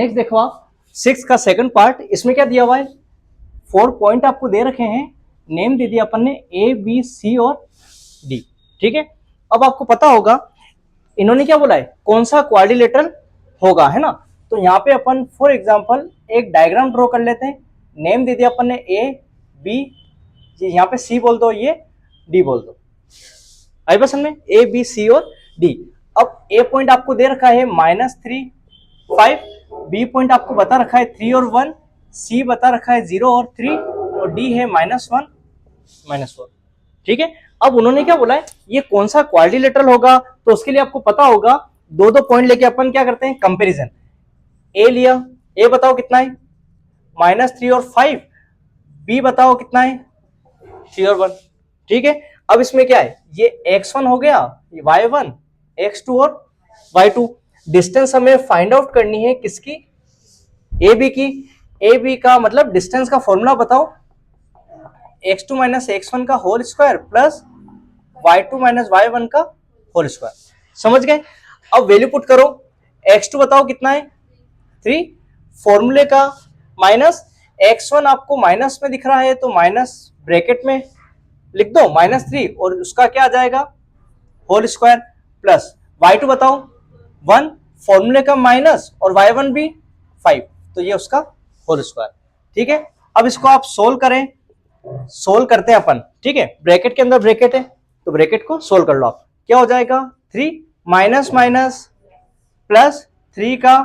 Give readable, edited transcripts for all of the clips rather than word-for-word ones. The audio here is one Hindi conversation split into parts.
नेक्स्ट देखो आप 6 का सेकंड पार्ट, इसमें क्या दिया हुआ है, 4 पॉइंट आपको दे रखे हैं, नेम दे दिया अपन ने ए बी सी और डी। ठीक है, अब आपको पता होगा इन्होंने क्या बोला है, कौन सा क्वाड्रिलेटरल होगा, है ना। तो यहाँ पे अपन फॉर एग्जांपल एक डायग्राम ड्रॉ कर लेते हैं। नेम दे दिया अपन ने ए बी, यहाँ पे सी बोल दो, ये डी बोल दो। आई पसंद में ए बी सी और डी। अब ए पॉइंट आपको दे रखा है -3 5, बी पॉइंट आपको बता रखा है 3 और 1, सी बता रखा है 0 और 3, और डी है -1 -4। ठीक है, अब उन्होंने क्या बोला है, ये कौन सा क्वाड्रिलेटरल होगा, तो उसके लिए आपको पता होगा दो दो पॉइंट लेके अपन क्या करते हैं, कंपैरिजन। ए लिया, ए बताओ कितना है, -3 और 5, बी बताओ कितना है, 3 और 1। ठीक है, अब इसमें क्या है, ये x1 हो गया, y1, x2 और y2। डिस्टेंस हमें फाइंड आउट करनी है किसकी, ए बी की। ए बी का मतलब डिस्टेंस का फॉर्मूला बताओ, x2 माइनस x1 का whole square plus y2 minus y1 का होल स्क्वायर। समझ गए। अब वैल्यू पुट करो, x2 बताओ कितना है 3, फॉर्मूले का माइनस x1 आपको माइनस में दिख रहा है तो माइनस ब्रैकेट में लिख दो -3, और उसका क्या आ जाएगा होल स्क्वायर, प्लस y2 बताओ 1, फॉर्मूले का माइनस और y1 भी 5, तो ये उसका होल स्क्वायर। ठीक है, अब इसको आप सोल्व करें, सोल्व करते हैं अपन। ठीक है, ब्रैकेट के अंदर ब्रैकेट है तो ब्रैकेट को सोल्व कर लो आप। क्या हो जाएगा 3 माइनस माइनस प्लस 3 का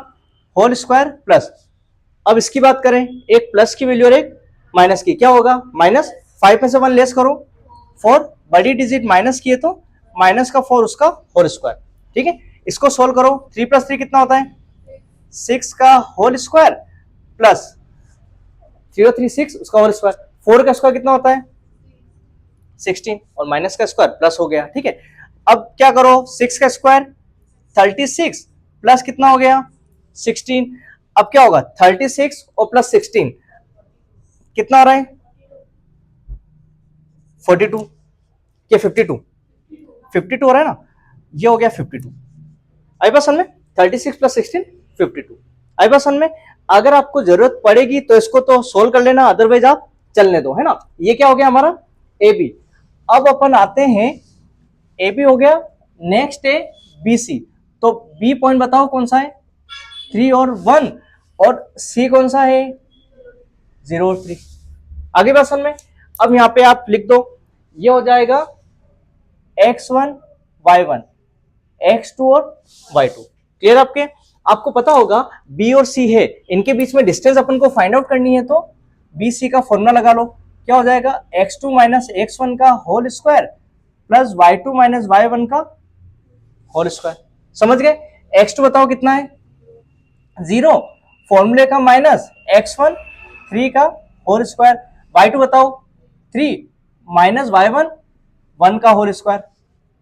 होल स्क्वायर प्लस, अब इसकी बात करें, एक प्लस की वैल्यू और एक माइनस की, क्या होगा -5 में से 1 लेस करो, 4 बड़ी डिजिट माइनस की है तो माइनस का 4 उसका होल स्क्वायर। ठीक है, इसको सोल्व करो, 3 + 3 कितना होता है 6 का होल स्क्वायर प्लस 3 और 3 6 उसका होल स्क्वायर, 4 का स्क्वायर कितना होता है 16, और माइनस का स्क्वायर प्लस हो गया। ठीक है, अब क्या करो, 6 का स्क्वायर 36 प्लस कितना हो गया 16, अब क्या होगा 36 और प्लस 16 कितना आ रहा है 42 क्या 52 हो रहा है ना, ये हो गया 52। आई बात समझ में, 36 + 16 52। आई बात समझ में, अगर आपको जरूरत पड़ेगी तो इसको तो सोल्व कर लेना, अदरवाइज आप चलने दो, है ना। ये क्या हो गया हमारा ए बी। अब अपन आते हैं, ए बी हो गया, नेक्स्ट है बी सी। तो बी पॉइंट बताओ कौन सा है 3 और 1, और सी कौन सा है 0 और 3। आगे बात समझ में, अब यहां पे आप लिख दो, ये हो जाएगा x1 y1 x2 और y2। क्लियर आपके, आपको पता होगा b और c है, इनके बीच में डिस्टेंस अपन को फाइंड आउट करनी है, तो बी सी का फॉर्मूला लगा लो। क्या हो जाएगा x2 माइनस x1 का whole square plus y2 minus y1 का होल स्क्वायर। समझ गए। x2 बताओ कितना है 0, फॉर्मूले का माइनस x1 3 का होल स्क्वायर, y2 बताओ 3 माइनस y1 1 का होल स्क्वायर।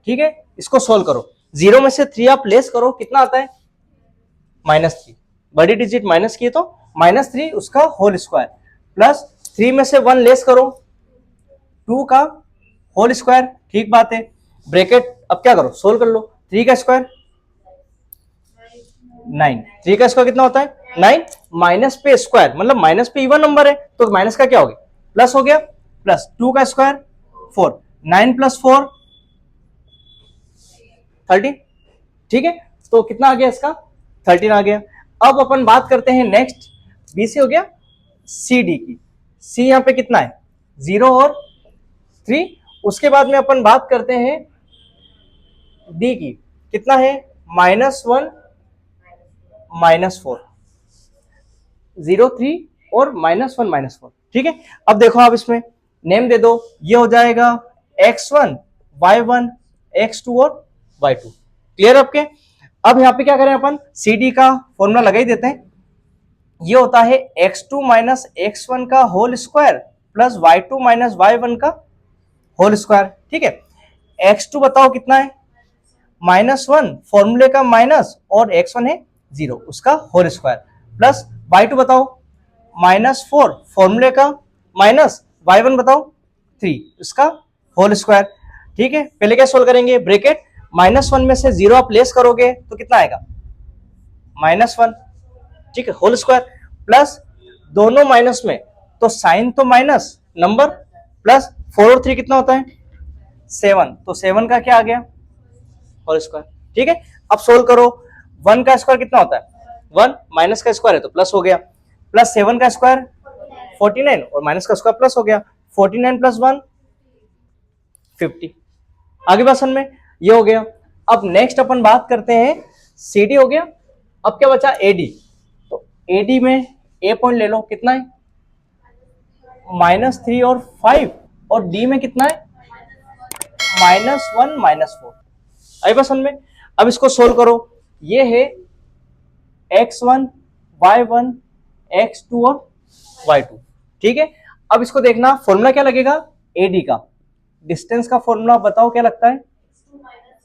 ठीक है, इसको सोल्व करो, 0 में से 3 आप लेस करो, कितना आता है -3, बड़ी डिजिट माइनस की है तो -3 उसका होल स्क्वायर, प्लस 3 में से 1 लेस करो 2 का होल स्क्वायर। ठीक बात है, ब्रैकेट अब क्या करो सोल्व कर लो, 3 का स्क्वायर 9, 3 का स्क्वायर कितना होता है 9, माइनस पे स्क्वायर मतलब माइनस पे इवन नंबर है तो माइनस का क्या हो गया प्लस हो गया, प्लस 2 का स्क्वायर 4, 9 + 4 13। ठीक है, तो कितना आ गया इसका 13 आ गया। अब अपन बात करते हैं नेक्स्ट, बी सी हो गया सी डी की। सी यहां पे कितना है 0 और 3, उसके बाद में अपन बात करते हैं डी की, कितना है -1 -4, 0 3 और -1 -4। ठीक है, अब देखो आप इसमें नेम दे दो, ये हो जाएगा x1 y1 x2 और y2। क्लियर आपके। अब यहां पे क्या करें अपन, सी डी का फॉर्मूला लगा ही देते हैं। ये होता है x2 माइनस x1 का whole square plus y2 minus y1 का होल स्क्वायर। ठीक है, x2 बताओ कितना है -1, फॉर्मूले का माइनस और x1 है 0 उसका होल स्क्वायर, प्लस y2 बताओ -4, फॉर्मूले का माइनस y1 बताओ 3 इसका होल स्क्वायर। ठीक है, पहले क्या सोल्व करेंगे, ब्रैकेट -1 में से 0 आप लेस करोगे तो कितना आएगा -1, ठीक है, होल स्क्वायर प्लस दोनों माइनस में तो साइन तो माइनस नंबर प्लस 4 और 3 कितना होता है 7, तो 7 का क्या आ गया होल स्क्वायर। ठीक है, अब सोल्व करो, 1 का स्क्वायर कितना होता है 1, माइनस का स्क्वायर है तो प्लस हो गया, प्लस 7 का स्क्वायर 49 और माइनस का स्क्वायर प्लस हो गया, 49 प्लस 1 50। आगे बात समझ में, ये हो गया। अब नेक्स्ट अपन बात करते हैं CD हो गया, अब क्या बचा AD, तो AD में ए पॉइंट ले लो, कितना है -3 और 5, और D में कितना है -1 -4। आई बात समझ में, अब इसको सोल्व करो, ये है x1 y1 x2 और y2। ठीक है, अब इसको देखना फॉर्मूला क्या लगेगा AD का, डिस्टेंस का फॉर्मूला बताओ क्या लगता है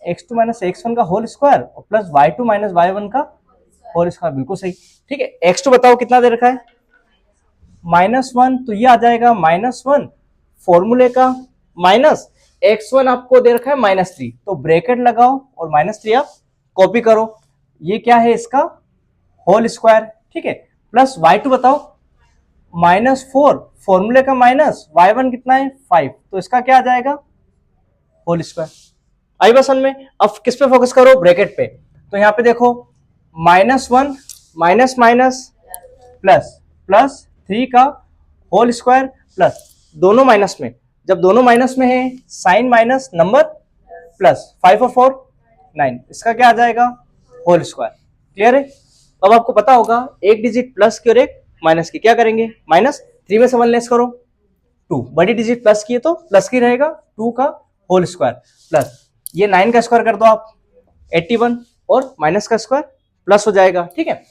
x2 माइनस x1 का होल स्क्वायर और प्लस y2 माइनस y1 का होल स्क्वायर, बिल्कुल सही। ठीक है, x2 बताओ कितना दे रखा है -1, तो ये आ जाएगा -1 फॉर्मूले का माइनस x1 आपको दे रखा है -3, तो ब्रैकेट लगाओ और -3 आप कॉपी करो, ये क्या है इसका होल स्क्वायर। ठीक है, प्लस y2 बताओ -4 फॉर्मूले का माइनस y1 कितना है 5, तो इसका क्या आ जाएगा होल स्क्वायर। आई बस में, अब किस पे फोकस करो ब्रैकेट पे, तो यहाँ पे देखो -1 माइनस माइनस प्लस प्लस 3 का होल स्क्वायर प्लस दोनों माइनस में, जब दोनों माइनस में है साइन माइनस नंबर प्लस 5 और 4 9, इसका क्या आ जाएगा होल स्क्वायर। क्लियर है, अब आपको पता होगा एक डिजिट प्लस की और एक माइनस की, क्या करेंगे -3 में से 1 लेस करो 2, बड़ी डिजिट प्लस की है तो प्लस की रहेगा 2 का होल स्क्वायर प्लस ये 9 का स्क्वायर कर दो आप 81 और माइनस का स्क्वायर प्लस हो जाएगा। ठीक है,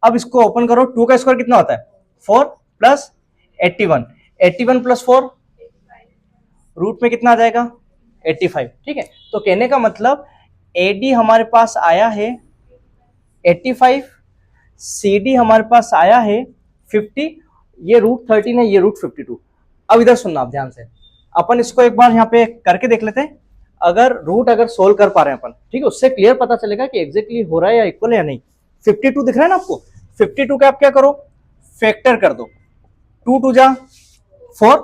अब इसको ओपन करो, 2 का स्क्वायर कितना होता है 4 प्लस 81, 81 प्लस 4 रूट में कितना आ जाएगा 85। ठीक है, तो कहने का मतलब AD हमारे पास आया है 85, CD हमारे पास आया है 50, ये √13 है, ये √52। अब इधर सुनना आप ध्यान से, अपन इसको एक बार यहाँ पे करके देख लेते हैं, अगर सोल्व कर पा रहे हैं अपन, ठीक है, उससे क्लियर पता चलेगा कि एग्जैक्टली हो रहा है या इक्वल है या नहीं। 52 दिख रहा है ना आपको, 52 का आप क्या करो फैक्टर कर दो, 2 2 जा 4,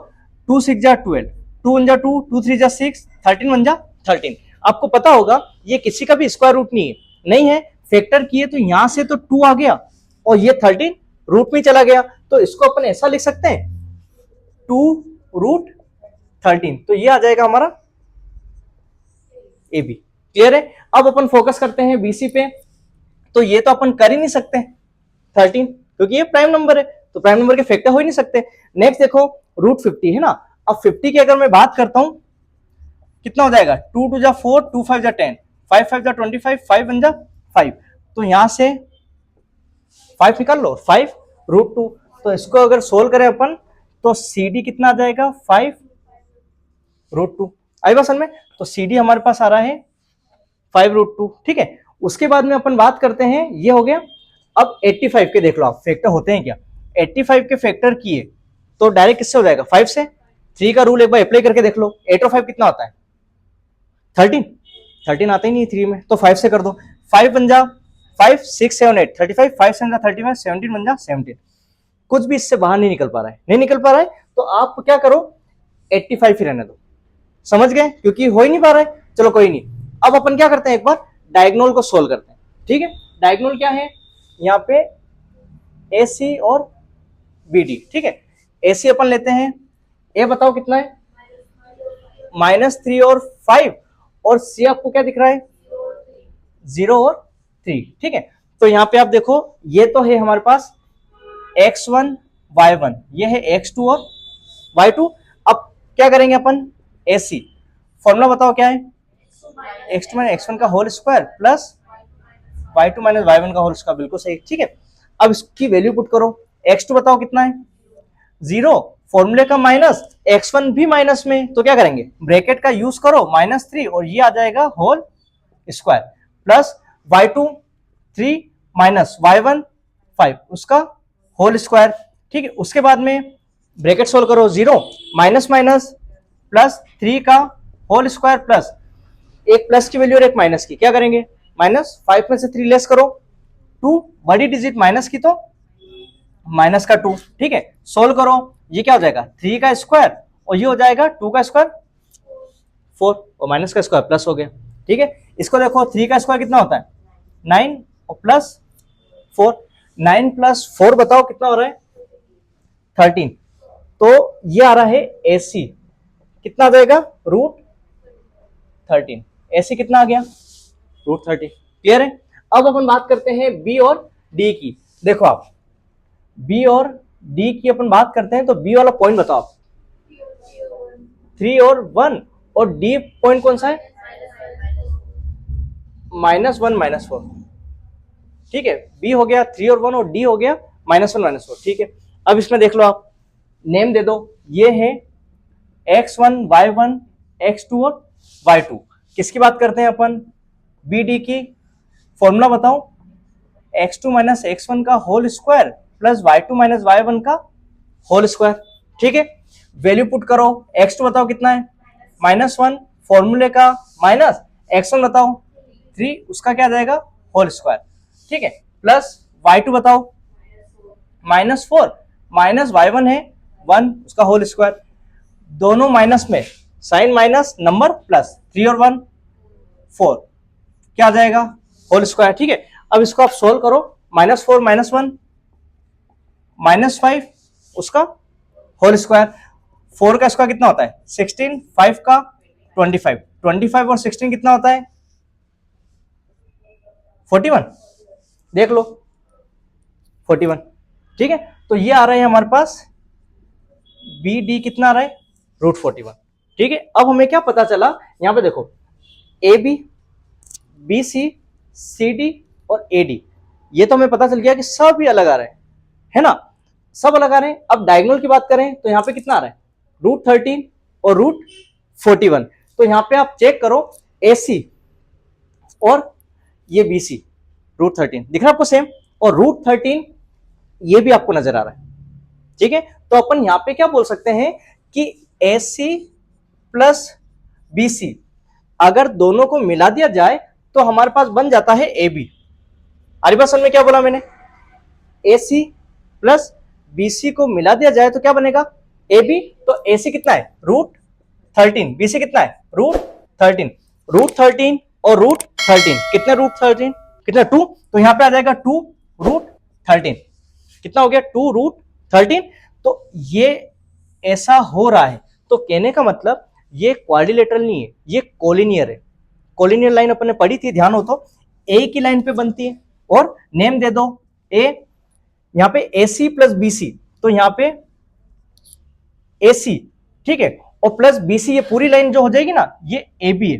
2 6 जा 12, 2 1 जा 2, 2 3 जा 6, 13 1 जा 13। आपको पता होगा ये किसी का भी स्क्वायर रूट नहीं है, फैक्टर किए तो यहां से तो 2 आ गया और ये 13 रूट में चला गया, तो इसको अपन ऐसा लिख सकते हैं 2√13, तो ये आ जाएगा हमारा AB। क्लियर है, अब अपन फोकस करते हैं BC पे, तो ये तो अपन कर ही नहीं सकते 13, क्योंकि ये प्राइम नंबर है, तो प्राइम नंबर के फैक्टर हो ही नहीं सकते। नेक्स्ट देखो √50 है ना, अब 50 की अगर मैं बात करता हूं कितना हो जाएगा 2 2 जा 4, 2 5 जा 10, 5 5 जा 25, 5 1 जा 5, तो यहां से 5 निकाल लो 5√2, तो इसको अगर सोल्व करें अपन तो CD कितना आ जाएगा 5√2। आई बात समझ में, तो CD हमारे पास आ रहा है 5√2। ठीक है, उसके बाद में अपन बात करते हैं, ये हो गया। अब 85 के देख लो आप फैक्टर होते हैं क्या, 85 के फैक्टर किए तो डायरेक्ट किससे हो जाएगा 5 से, 3 का रूल एक बार अप्लाई करके देख लो, 8 और 5 कितना होता है 13 आता ही नहीं 3 में, तो 5 से कर दो, 5 1 जा 5 6 7 8 35, 5 7 जा 35, 17 1 जा 17, कुछ भी इससे बाहर नहीं निकल पा रहा है, तो आप क्या करो 85 ही रहने दो, समझ गए, क्योंकि हो ही नहीं पा रहा है। चलो कोई नहीं, अब अपन क्या करते हैं एक बार डायगोनल को सोल्व करते हैं। ठीक है, डायगोनल क्या है यहाँ पे AC और BD। ठीक है, AC अपन लेते हैं, A बताओ कितना है -3 और 5, और C आपको क्या दिख रहा है 0 और 3। ठीक है, तो यहाँ पे आप देखो ये तो है हमारे पास x1 y1, ये है x2 और y2। अब क्या करेंगे अपन AC, फॉर्मूला बताओ क्या है x2 माइनस x1 का whole square plus y2 minus y1 का होल स्क्वायर, बिल्कुल सही। ठीक है, अब इसकी वैल्यू पुट करो, x2 बताओ कितना है 0, फॉर्मूले का माइनस, x1 भी माइनस में, तो क्या करेंगे ब्रैकेट का यूज करो -3 और ये आ जाएगा whole square plus y2 3 minus y1 5 उसका होल स्क्वायर। ठीक है, उसके बाद में ब्रैकेट सोल्व करो, 0 माइनस माइनस प्लस 3 का होल स्क्वायर प्लस एक प्लस की वैल्यू और एक माइनस की, क्या करेंगे -5 में से 3 लेस करो 2, बड़ी डिजिट माइनस की तो माइनस का 2, ठीक है। सोल्व करो, ये क्या हो जाएगा 3 का स्क्वायर और ये हो जाएगा 2 का स्क्वायर 4 और माइनस का स्क्वायर प्लस हो गया, ठीक है। इसको देखो 3 का स्क्वायर कितना होता है 9 और प्लस 4, 9 प्लस 4 बताओ कितना हो रहा है 13। तो ये आ रहा है AC कितना आ जाएगा √13। AC कितना आ गया √13। क्लियर है। अब अपन बात करते हैं B और D की। देखो आप B और D की अपन बात करते हैं तो B वाला पॉइंट बताओ आप 3 और 1 और D पॉइंट कौन सा है -1 -4, ठीक है। B हो गया 3 और 1 और D हो गया -1 -4, ठीक है। अब इसमें देख लो आप नेम दे दो, ये है x1 y1 x2 और y2। किसकी बात करते हैं अपन BD की। फॉर्मूला बताओ x2 - x1 का whole square plus y2 - y1 का होल स्क्वायर, ठीक है। वैल्यू पुट करो, x2 बताओ कितना है -1 फॉर्मूले का माइनस x1 बताओ 3 उसका क्या जाएगा होल स्क्वायर, ठीक है। प्लस y2 बताओ -4 माइनस y1 है 1 उसका होल स्क्वायर, दोनों माइनस में साइन माइनस नंबर प्लस 3 और 1 4 क्या आ जाएगा होल स्क्वायर, ठीक है। अब इसको आप सोल्व करो, -4 -1 -5 उसका होल स्क्वायर, 4 का स्क्वायर कितना होता है 16, 5 का 25, 25 और 16 कितना होता है 41, देख लो 41, ठीक है। तो ये आ रहा है हमारे पास BD कितना आ रहा है √41, ठीक है। अब हमें क्या पता चला यहां पे देखो AB BC CD और AD, ये तो हमें पता चल गया कि सब ही अलग आ रहे हैं, है ना, सब अलग आ रहे हैं। अब डायगोनल की बात करें तो यहाँ पे कितना आ रहा है √13 और √41। तो यहाँ पे आप चेक करो AC और ये BC √13 दिख रहा है आपको सेम, और √13 ये भी आपको नजर आ रहा है, ठीक है। तो अपन यहाँ पे क्या बोल सकते हैं कि AC प्लस BC अगर दोनों को मिला दिया जाए तो हमारे पास बन जाता है AB। आरिबासन में क्या बोला मैंने, AC प्लस BC को मिला दिया जाए तो क्या बनेगा AB। तो AC कितना है √13, BC कितना है √13, √13 और √13 कितने √13 कितना 2, तो यहां पे आ जाएगा 2 √13 कितना हो गया 2 √13। तो ये ऐसा हो रहा है, तो कहने का मतलब ये क्वाड्रिलेटरल नहीं है, ये कोलिनियर है। कोलिनियर लाइन अपन ने पढ़ी थी, ध्यान हो तो ए की लाइन पे बनती है, और नेम दे दो ए, यहां पे AC प्लस BC, तो यहां पे AC, ठीक है, और प्लस BC, ये पूरी लाइन जो हो जाएगी ना ये AB है,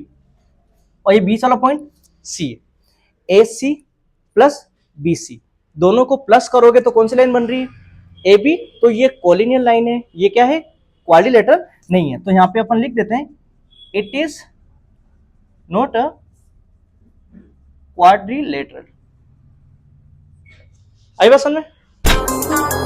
और ये बीच वाला पॉइंट C है। AC प्लस BC दोनों को प्लस करोगे तो कौन सी लाइन बन रही है AB, तो ये कोलिनियर लाइन है, ये क्या है क्वाड्रिलेटरल नहीं है। तो यहां पे अपन लिख देते हैं it is not a quadrilateral. आई बात समझ में।